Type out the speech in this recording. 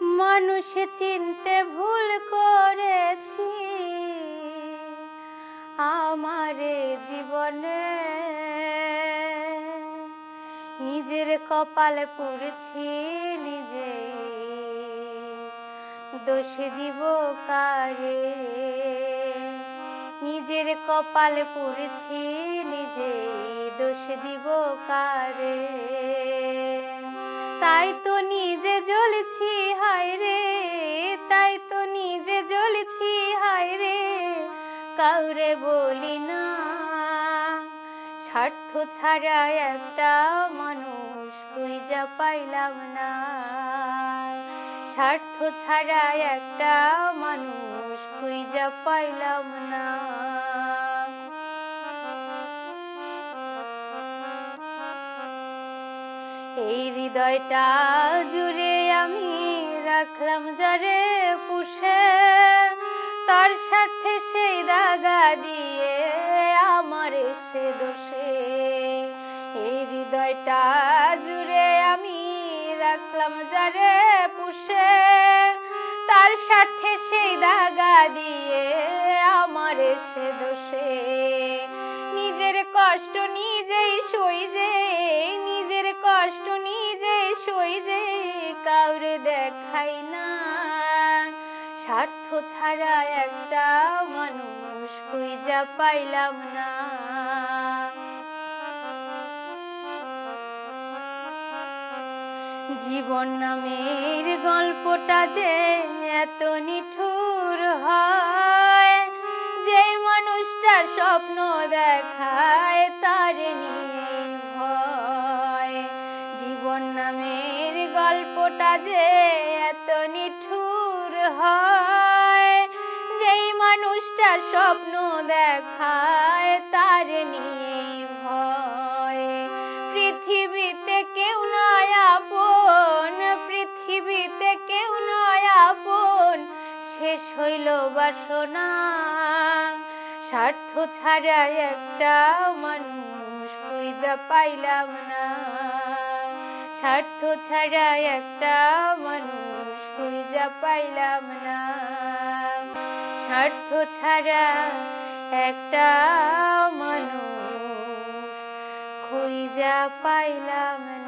মানুষ চিনতে ভুল করেছি আমারে জীবনে, নিজের কপাল পুড়ছি নিজে, দোষ দিব কারে? নিজের কপাল পুড়ছি নিজে, দোষ দিব কারে? তাই তো নিজে জ্বলছি হায় রে, তাই তো নিজে জ্বলছি হায় রে, কাউরে বলি না। স্বার্থ ছাড়া একটা মানুষ খুঁজে পাইলাম না, স্বার্থ ছাড়া একটা মানুষ খুঁজে পাইলাম না। এই হৃদয়টা জুড়ে আমি রাখলাম যারে পুষে, তার সাথে সেই দাগা দিয়ে আমার সে দোষে। এই হৃদয়টা জুড়ে আমি রাখলাম যারে পুষে, তার সাথে সেই দাগা দিয়ে আমার সে দোষে। নিজের কষ্ট নিজেই সই যে, নিজের কষ্ট নিজেই সই যে, কাউরে দেখাই না। স্বার্থ ছাড়া একটা মানুষ খুঁজে পাইলাম না। জীবন নামের গল্পটা যে এত নিঠুর হয়, যে মানুষটা স্বপ্ন দেখায় তার নিয়ে ভয়। জীবন নামের গল্পটা যে এত নিঠুর হয়, যেই মানুষটা স্বপ্ন দেখায় তার নিয়ে ভয়। পৃথিবীতে কেউ নয় আপন, পৃথিবীতে কেউ নয় আপন, শেষ হইল বাসনা। স্বার্থ ছাড়া একটা মানুষ খুঁজে পাইলাম না, স্বার্থ ছাড়া একটা মানুষ খুঁজে পাইলাম না, স্বার্থ ছাড়া একটা মানুষ খুঁজে পাইলাম না।